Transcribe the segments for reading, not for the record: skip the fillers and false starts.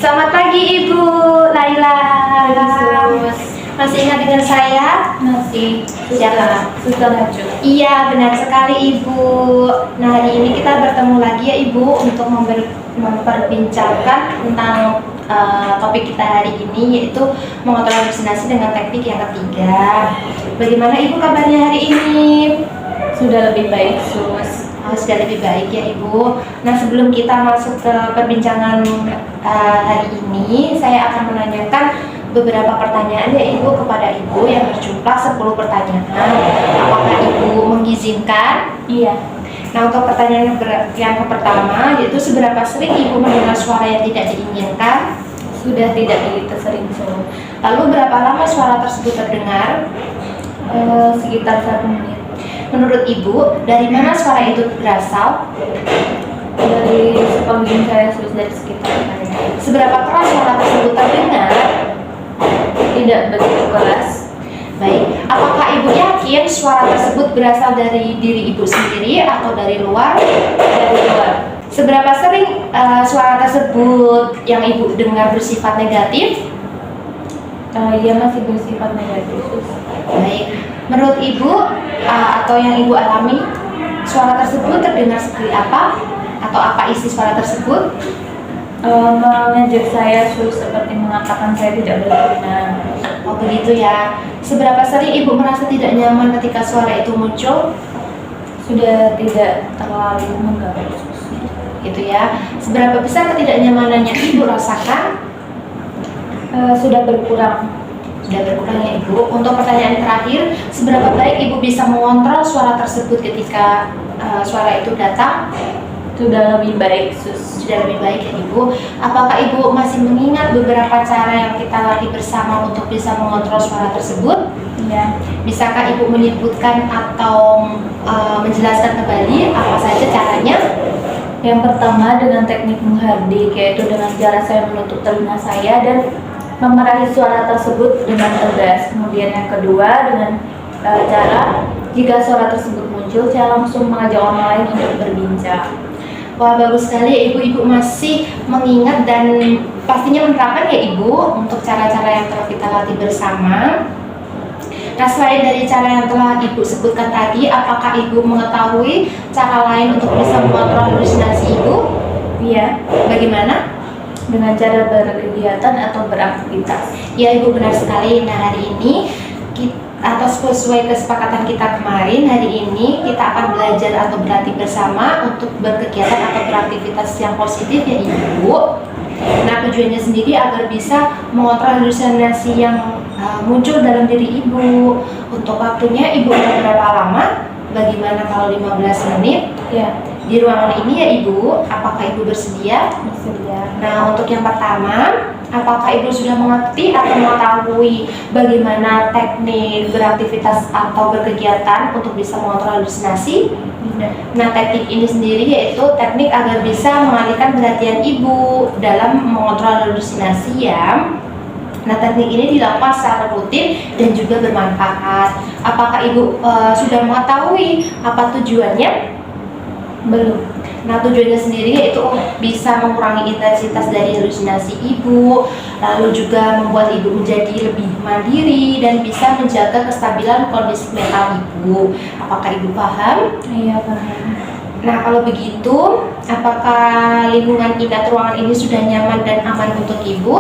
Selamat pagi Ibu Laila. Masih ingat dengan saya? Masih. Siapa? Suster Haju. Iya, benar sekali Ibu. Nah, hari ini kita bertemu lagi ya Ibu untuk memperbincangkan tentang topik kita hari ini, yaitu mengontrol halusinasi dengan teknik yang ketiga. Bagaimana Ibu kabarnya hari ini? Sudah lebih baik, Sus. Sudah lebih baik ya Ibu. Nah, sebelum kita masuk ke perbincangan hari ini, saya akan menanyakan beberapa pertanyaan ya Ibu kepada Ibu yang berjumlah 10 pertanyaan. Apakah Ibu mengizinkan? Iya. Nah, untuk pertanyaan yang pertama, yaitu seberapa sering Ibu mendengar suara yang tidak diinginkan? Sudah tidak begitu sering, Sus. Lalu berapa lama suara tersebut terdengar? Sekitar 1 menit. Menurut Ibu, dari mana suara itu berasal? Dari sekeliling saya, Sus, dari sekitar saya. Seberapa keras suara tersebut terdengar? Tidak begitu keras. Baik, apakah Ibu yakin suara tersebut berasal dari diri Ibu sendiri atau dari luar? Dari luar. Seberapa sering suara tersebut yang Ibu dengar bersifat negatif? Ia masih bersifat negatif, Sus. Baik, menurut Ibu atau yang Ibu alami, suara tersebut terdengar seperti apa? Atau apa isi suara tersebut? Mengejek saya, Sus, seperti mengatakan saya tidak berguna. Oh begitu ya. Seberapa sering Ibu merasa tidak nyaman ketika suara itu muncul? Sudah tidak terlalu mengganggu, Sus. Gitu ya. Seberapa besar ketidaknyamanannya Ibu rasakan? Sudah berkurang. Sudah berkurang ya Ibu. Untuk pertanyaan terakhir, seberapa baik Ibu bisa mengontrol suara tersebut ketika suara itu datang? Sudah lebih baik, Sus. Sudah lebih baik ya Ibu. Apakah Ibu masih mengingat beberapa cara yang kita latih bersama untuk bisa mengontrol suara tersebut? Ya. Bisakah Ibu menyebutkan atau menjelaskan kembali apa saja caranya? Yang pertama dengan teknik menghardik, yaitu dengan cara saya menutup telinga saya dan memerahi suara tersebut dengan tegas. Kemudian yang kedua dengan cara jika suara tersebut muncul, saya langsung mengajak orang lain untuk berbincang. Wah, bagus sekali ya Ibu masih mengingat dan pastinya menerapkan ya Ibu untuk cara-cara yang telah kita latih bersama. Nah, selain dari cara yang telah Ibu sebutkan tadi, apakah Ibu mengetahui cara lain untuk bisa mengontrol halusinasi Ibu? Iya. Bagaimana? Dengan cara berkegiatan atau beraktivitas. Ya Ibu, benar sekali. Nah, hari ini atau sesuai kesepakatan kita kemarin, hari ini kita akan belajar atau berlatih bersama untuk berkegiatan atau beraktivitas yang positif ya Ibu. Nah, tujuannya sendiri agar bisa mengontrol halusinasi yang muncul dalam diri Ibu. Untuk waktunya Ibu berapa lama? Bagaimana kalau 15 menit? Ya. Di ruangan ini ya Ibu, apakah Ibu bersedia? Bersedia. Nah, untuk yang pertama, apakah Ibu sudah mengerti atau mengetahui bagaimana teknik beraktivitas atau berkegiatan untuk bisa mengontrol halusinasi? Tidak. Nah, teknik ini sendiri yaitu teknik agar bisa mengalihkan perhatian Ibu dalam mengontrol halusinasi ya. Nah, teknik ini dilakukan secara rutin dan juga bermanfaat. Apakah Ibu sudah mengetahui apa tujuannya? Belum. Nah, tujuannya sendiri yaitu bisa mengurangi intensitas dari halusinasi Ibu, lalu juga membuat Ibu menjadi lebih mandiri dan bisa menjaga kestabilan kondisi mental Ibu. Apakah Ibu paham? Iya, paham. Nah, kalau begitu, apakah lingkungan ini atau ruangan ini sudah nyaman dan aman untuk Ibu?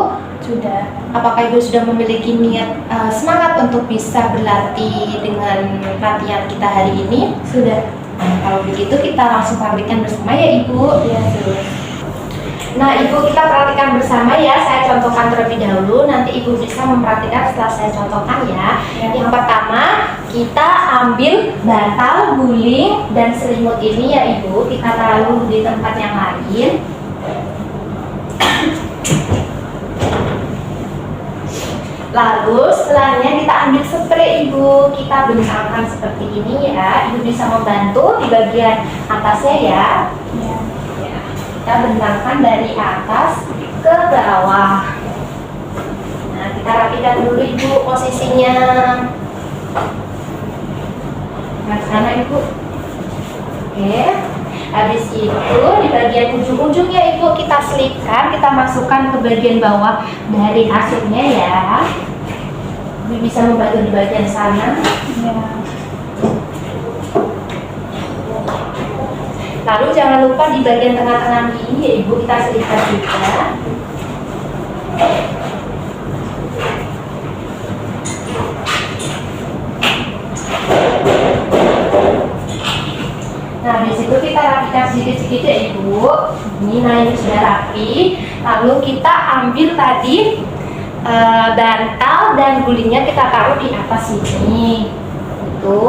Sudah. Apakah Ibu sudah memiliki niat semangat untuk bisa berlatih dengan latihan kita hari ini? Sudah. Nah, kalau begitu kita langsung praktikkan bersama ya Ibu. Iya, Sus. Nah Ibu, kita praktikkan bersama ya. Saya contohkan terlebih dahulu, nanti Ibu bisa mempraktikkan setelah saya contohkan ya. Yang pertama, kita ambil bantal, guling, dan selimut ini ya Ibu. Kita taruh di tempat yang lain. Lalu setelahnya kita ambil spray Ibu, kita bentangkan seperti ini ya. Ibu bisa membantu di bagian atasnya ya. Ya. Kita bentangkan dari atas ke bawah. Nah, kita rapikan dulu Ibu posisinya. Nah, sana Ibu. Oke. Habis itu di bagian ujung-ujungnya Ibu kita selipkan, kita masukkan ke bagian bawah dari kasurnya ya. Ibu bisa membantu di bagian sana. Ya. Lalu jangan lupa di bagian tengah-tengah ini ya Ibu kita selipkan juga. Nah, di situ kita rapikan sedikit-sedikit ya Ibu. Ini sudah rapi. Lalu kita ambil tadi bantal dan gulingnya kita taruh di atas sini. Itu.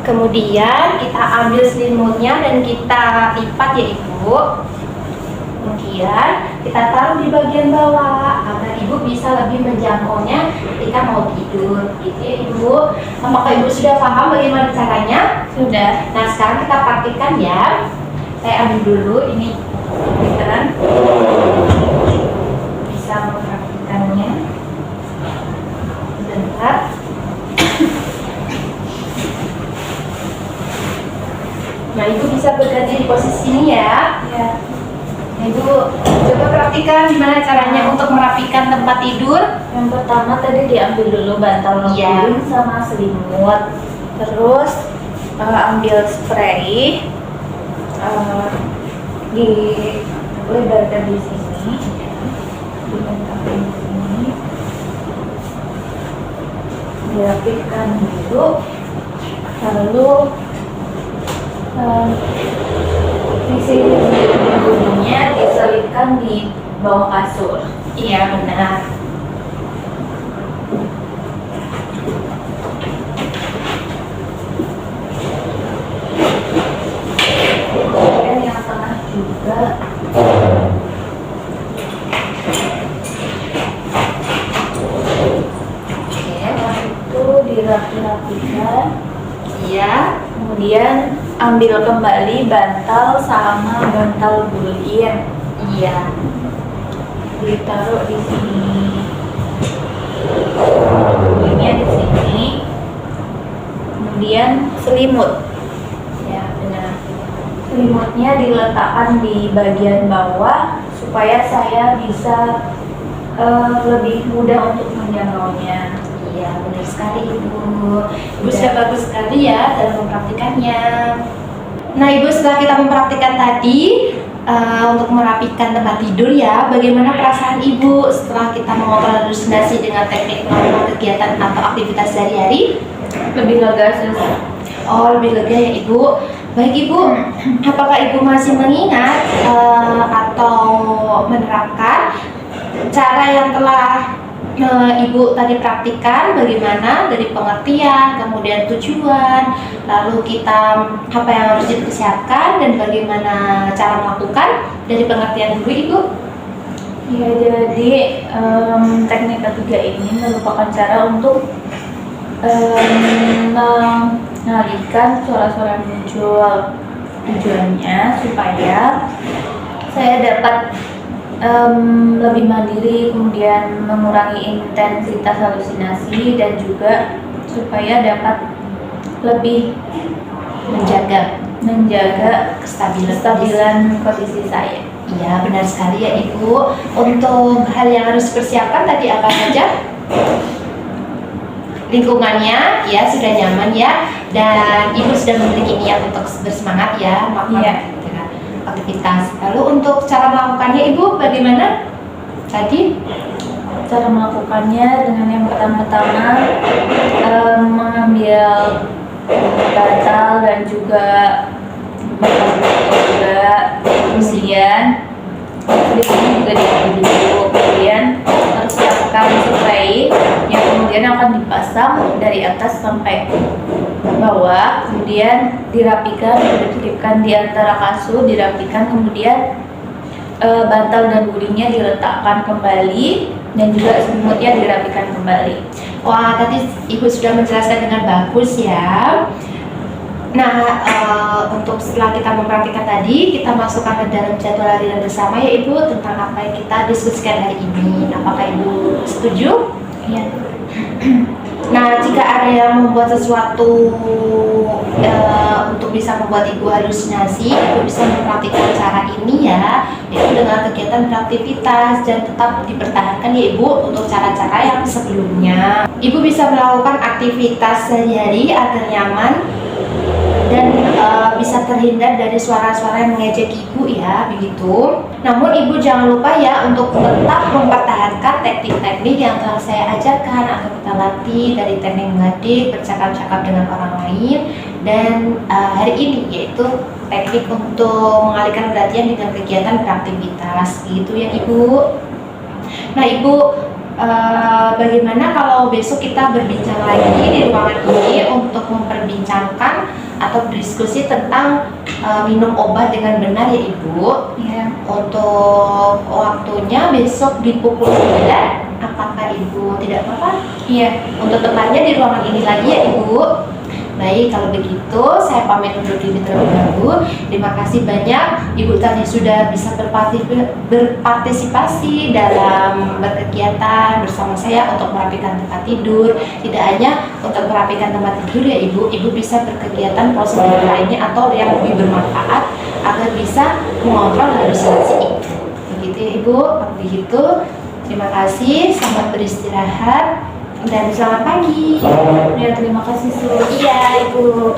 Kemudian kita ambil selimutnya dan kita lipat ya Ibu. Kemudian kita taruh di bagian bawah agar Ibu bisa lebih menjangkaunya ketika mau tidur. Gitu ya Ibu. Apakah Ibu sudah paham bagaimana caranya? Sudah. Nah sekarang kita praktikkan ya. Saya ambil dulu ini beneran bisa mempraktikannya. Sebentar. Nah Ibu bisa berganti di posisi ini ya. Ya. Ibu coba praktikan gimana caranya untuk merapikan tempat tidur. Yang pertama tadi diambil dulu bantal Iya. guling sama selimut. Terus ambil spray, dilebarkan di sini, diletakkan di sini, dirapikan dulu, lalu sisi gulingnya diselipkan di bawah kasur. Iya benar. Dan yang tengah juga. Setelah itu dirapi-rapikan. Iya. Kemudian ambil kembali bantal sama bantal guling. Iya. Ditaruh di sini. Gulingnya di sini. Kemudian selimut. Ya benar. Selimutnya diletakkan di bagian bawah supaya saya bisa lebih mudah untuk menjangkaunya. Iya benar sekali Ibu. Ibu sudah bagus sekali ya dalam mempraktikannya. Nah Ibu setelah kita mempraktikkan tadi untuk merapikan tempat tidur ya, bagaimana perasaan Ibu setelah kita mengobrol halusinasi dengan teknik melakukan kegiatan atau aktivitas sehari-hari? Lebih lega sih. Oh lebih lega ya Ibu. Baik Ibu, apakah Ibu masih mengingat atau menerapkan cara yang telah Ibu tadi praktikkan, bagaimana dari pengertian, kemudian tujuan, lalu kita apa yang harus dipersiapkan dan bagaimana cara melakukan dari pengertian dulu Ibu? Ya, jadi teknik ketiga ini merupakan cara untuk mengalihkan suara-suara yang muncul. Tujuannya supaya saya dapat lebih mandiri, kemudian mengurangi intensitas halusinasi dan juga supaya dapat lebih menjaga kestabilan kondisi saya. Iya benar sekali ya Ibu. Untuk hal yang harus dipersiapkan tadi apa saja? Lingkungannya ya sudah nyaman ya, dan Ibu sudah memiliki niat untuk bersemangat ya melakukan aktivitas. Lalu untuk cara melakukannya Ibu bagaimana? Tadi Cara melakukannya dengan yang pertama-tama mengambil bantal dan juga kemudian di sini juga diambil dulu, kemudian persiapkan spray yang kemudian akan dipasang dari atas sampai bawah, kemudian dirapikan, diselipkan di antara kasur, dirapikan, kemudian bantal dan gulingnya diletakkan kembali dan juga selimutnya dirapikan kembali. wah tadi Ibu sudah menjelaskan dengan bagus ya. Nah untuk setelah kita mempraktikkan tadi, kita masukkan ke dalam jadwal harian bersama ya Ibu tentang apa yang kita diskusikan hari ini. Apakah Ibu setuju? Iya. Nah, jika ada yang membuat sesuatu untuk bisa membuat ibu halusinasi, ibu bisa mempraktikkan cara ini ya, yaitu dengan kegiatan beraktivitas dan tetap dipertahankan ya ibu untuk cara-cara yang sebelumnya. Ibu bisa melakukan aktivitas sehari-hari agar nyaman dan bisa terhindar dari suara-suara yang mengejek ibu ya, begitu. Namun ibu jangan lupa ya untuk tetap mempertahankan teknik-teknik yang telah saya ajarkan atau kita latih, dari teknik mengadik, bercakap-cakap dengan orang lain, dan hari ini yaitu teknik untuk mengalihkan perhatian dengan kegiatan beraktivitas gitu ya ibu. Nah ibu, bagaimana kalau besok kita berbincang lagi di ruangan ini untuk memperbincangkan atau berdiskusi tentang minum obat dengan benar ya ibu. Iya. Untuk waktunya besok di pukul 9, apakah ibu tidak apa-apa? Iya. Untuk tepatnya di ruangan ini lagi ya ibu. Baik, kalau begitu saya pamit undur diri terlebih dahulu. Terima kasih banyak Ibu tadi sudah bisa berpartisipasi dalam berkegiatan bersama saya untuk merapikan tempat tidur. Tidak hanya untuk merapikan tempat tidur ya Ibu, Ibu bisa berkegiatan prosedur lainnya atau yang lebih bermanfaat agar bisa mengontrol halusinasi Ibu. Begitu ya Ibu, begitu. Terima kasih, selamat beristirahat dan selamat pagi. Ya, terima kasih, Su. Iya, Ibu.